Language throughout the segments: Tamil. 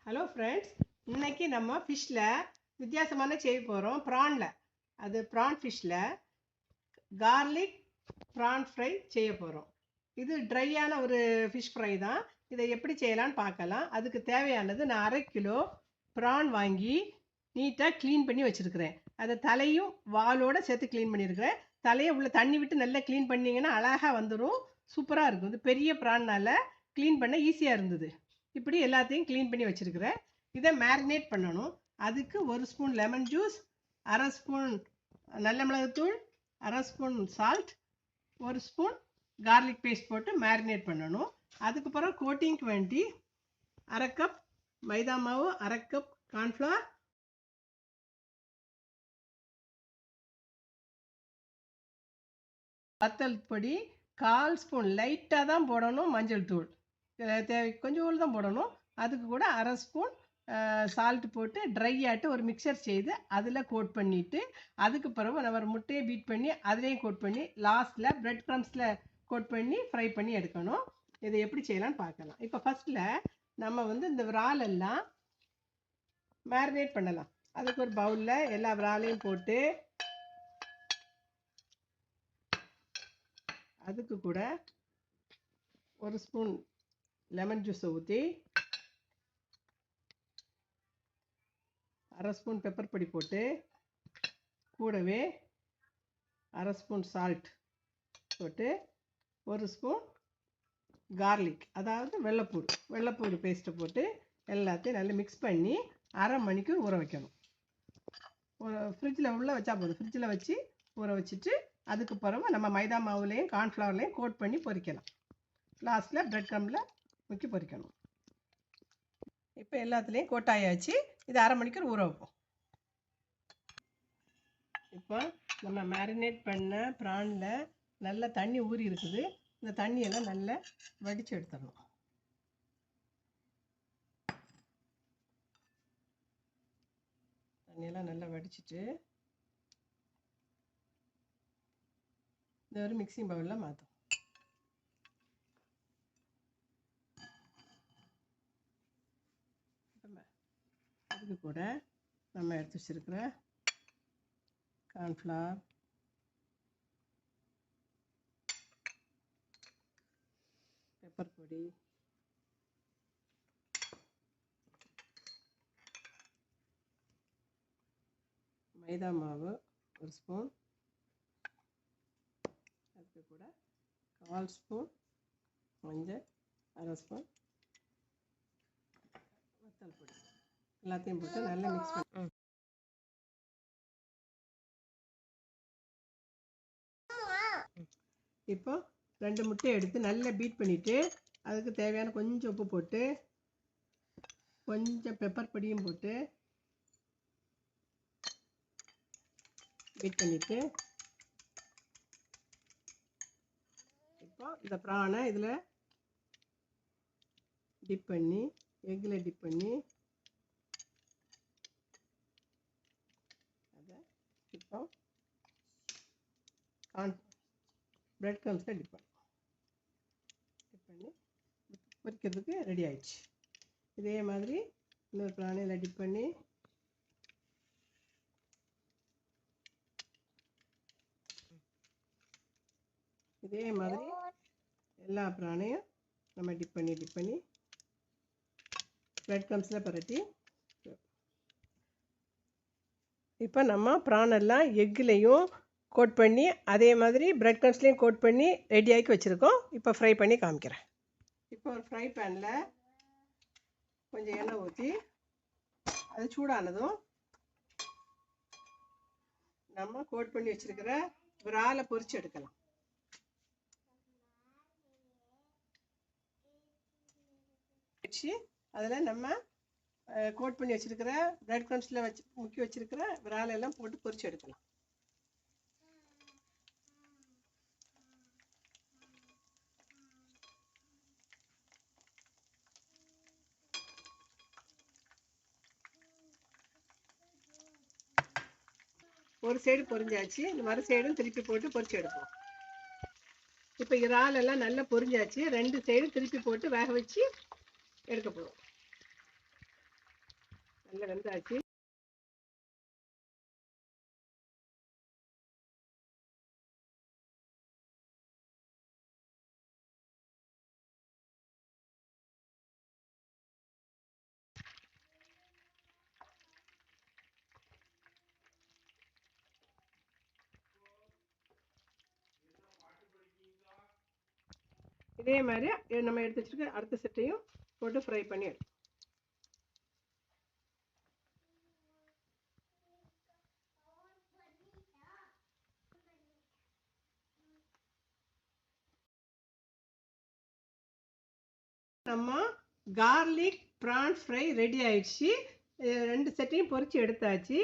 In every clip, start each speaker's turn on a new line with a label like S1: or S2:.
S1: ஹலோ ஃப்ரெண்ட்ஸ், இன்னைக்கு நம்ம ஃபிஷ்ஷில் வித்தியாசமான செய்ய போகிறோம். ப்ரானில் ப்ரான் ஃபிஷ்ஷில் கார்லிக் ப்ரான் ஃப்ரை செய்ய போகிறோம். இது ட்ரையான ஒரு ஃபிஷ் ஃப்ரை தான். இதை எப்படி செய்யலான்னு பார்க்கலாம். அதுக்கு தேவையானது நான் 1/2 கிலோ ப்ரான் வாங்கி நீட்டாக க்ளீன் பண்ணி வச்சுருக்கிறேன். அதை தலையும் வாலோடு சேர்த்து க்ளீன் பண்ணியிருக்கிறேன். தலையை உள்ள தண்ணி விட்டு நல்லா க்ளீன் பண்ணிங்கன்னா அழகாக வந்துடும், சூப்பராக இருக்கும். இது பெரிய ப்ரான்னால் க்ளீன் பண்ண ஈஸியாக இருந்தது. இப்படி எல்லாத்தையும் க்ளீன் பண்ணி வச்சுருக்கிறேன். இதை மேரினேட் பண்ணணும். அதுக்கு 1 ஸ்பூன் லெமன் ஜூஸ், 1/2 ஸ்பூன் நல்ல மிளகுத்தூள், 1/2 spoon salt, 1 spoon garlic paste போட்டு மேரினேட் பண்ணணும். அதுக்கப்புறம் கோட்டிங்க்கு வேண்டி 1/2 கப் மைதா மாவு, 1/2 கப் கார்ன்ஃப்ளவர், வத்தல் பொடி 1/4 ஸ்பூன் லைட்டாக தான் போடணும். மஞ்சள் தூள் தேவை கொஞ்சம் தான் போடணும். அதுக்கு கூட 1/2 ஸ்பூன் சால்ட் போட்டு ட்ரை ஆகிட்டு ஒரு மிக்சர் செய்து அதில் கோட் பண்ணிவிட்டு, அதுக்கு பிறகு நம்ம ஒரு முட்டையை பீட் பண்ணி அதுலேயும் கோட் பண்ணி லாஸ்ட்டில் ப்ரெட் க்ரம்ஸில் கோட் பண்ணி ஃப்ரை பண்ணி எடுக்கணும். இதை எப்படி செய்யலான்னு பார்க்கலாம். இப்போ ஃபஸ்ட்டில் நம்ம இந்த விராலெல்லாம் மேரினேட் பண்ணலாம். அதுக்கு ஒரு பவுலில் எல்லா விராலையும் போட்டு அதுக்கு கூட 1 ஸ்பூன் லெமன் ஜூஸை ஊற்றி 1/2 ஸ்பூன் பெப்பர் பொடி போட்டு கூடவே 1/2 ஸ்பூன் சால்ட் போட்டு 1 ஸ்பூன் கார்லிக், அதாவது வெள்ளைப்பூடு பேஸ்ட்டை போட்டு எல்லாத்தையும் நல்லா மிக்ஸ் பண்ணி 1/2 மணிக்கு ஊற வைக்கணும். ஃப்ரிட்ஜில் உள்ள வச்சா போதும். ஃப்ரிட்ஜில் வச்சு ஊற வச்சுட்டு அதுக்கு பிறகு நம்ம மைதா மாவுலேயும் கார்ன்ஃப்ளவர்லேயும் கோட் பண்ணி பொரிக்கலாம். லாஸ்ட்டில் ப்ரெட் க்ரம்பில் முக்கி பொரிக்கணும். இப்போ எல்லாத்துலேயும் கோட்டாயாச்சு. இது 1/2 மணிக்கு ஊற வைப்போம். இப்போ நம்ம மேரினேட் பண்ண ப்ரானில் நல்லா தண்ணி ஊறி இருக்குது. இந்த தண்ணியெல்லாம் நல்லா வடித்து எடுத்துடணும். தண்ணியெல்லாம் நல்லா வடிச்சிட்டு இந்த ஒரு மிக்சிங் பவுலில் மாற்றும். அதுக்கு கூட நம்ம எடுத்து வச்சுருக்கிற கார்ன்ஃப்ளவர், பெப்பர் பொடி, மைதா மாவு 1 ஸ்பூன், அதுக்கு கூட 1/4 ஸ்பூன் மஞ்சள், 1/2 ஸ்பூன் வத்தல் பொடி எல்லாத்தையும் போட்டு நல்லா மிக்ஸ் பண்ணி இப்போ 2 முட்டையை எடுத்து நல்லா பீட் பண்ணிவிட்டு அதுக்கு தேவையான கொஞ்சம் உப்பு போட்டு கொஞ்சம் பெப்பர் பொடியும் போட்டு பீட் பண்ணிவிட்டு இப்போ இந்த ப்ரானை இதில் டிப் பண்ணி எக்கில் டிப் பண்ணி அதை இப்போ ப்ரெட் க்ரம்ஸில் டிப் பண்ணி பொரிக்கிறதுக்கு ரெடி ஆயிடுச்சு. இதே மாதிரி இன்னொரு ப்ரானையில் டிப் பண்ணி இதே மாதிரி எல்லா ப்ரானையும் நம்ம டிப் பண்ணி ப்ரெட் க்ரம்ஸில் பரட்டி இப்போ நம்ம ப்ரானெல்லாம் எக்குலேயும் கோட் பண்ணி அதே மாதிரி ப்ரெட் க்ரம்ஸ்லேயும் கோட் பண்ணி ரெடியாக்கி வச்சுருக்கோம். இப்போ ஃப்ரை பண்ணி காமிக்கிறேன். இப்போ ஒரு ஃப்ரை பேனில் கொஞ்சம் எண்ணெய் ஊற்றி அது சூடானதும் நம்ம கோட் பண்ணி வச்சுருக்கிற விராலை பொரிச்சு எடுக்கலாம். அதில் நம்ம கோட் பண்ணி வச்சுருக்கிற ப்ரெட் க்ரம்ஸில் முக்கி வச்சுருக்கிற விராலெல்லாம் போட்டு பொரிச்சு எடுக்கலாம். ஒரு சைடு பொரிஞ்சாச்சு, இந்த மறு சைடும் திருப்பி போட்டு பொரிச்சு எடுப்போம். இப்போ இறாலெல்லாம் நல்லா பொரிஞ்சாச்சு. 2 சைடும் திருப்பி போட்டு வேக வச்சு எடுக்க போகிறோம். நல்லா வெந்தாச்சு. இதே மாதிரி நம்ம எடுத்து வச்சிருக்க அடுத்த செட்டையும் போட்டு ஃப்ரை பண்ணி எடுக்கும். நம்ம கார்லிக் ப்ரான் ஃப்ரை ரெடி ஆயிடுச்சு. 2 செட்டையும் பொரிச்சு எடுத்தாச்சு.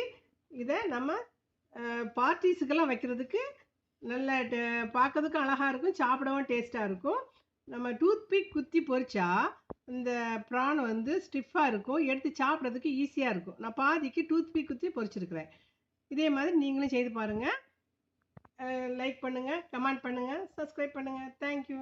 S1: இதை நம்ம பார்ட்டிஸுக்கெல்லாம் வைக்கிறதுக்கு நல்ல பார்க்கறதுக்கும் அழகாக இருக்கும், சாப்பிடவும் டேஸ்ட்டாக இருக்கும். நம்ம டூத்பிக் குத்தி பொரிச்சா இந்த ப்ரான் வந்து ஸ்டிஃபாக இருக்கும், எடுத்து சாப்பிட்றதுக்கு ஈஸியாக இருக்கும். நான் பாதிக்கு டூத்பிக் குத்தி பொரிச்சிருக்கிறேன். இதே மாதிரி நீங்களும் செய்து பாருங்கள். லைக் பண்ணுங்கள், கமெண்ட் பண்ணுங்கள், சப்ஸ்கிரைப் பண்ணுங்கள். தேங்க்யூ.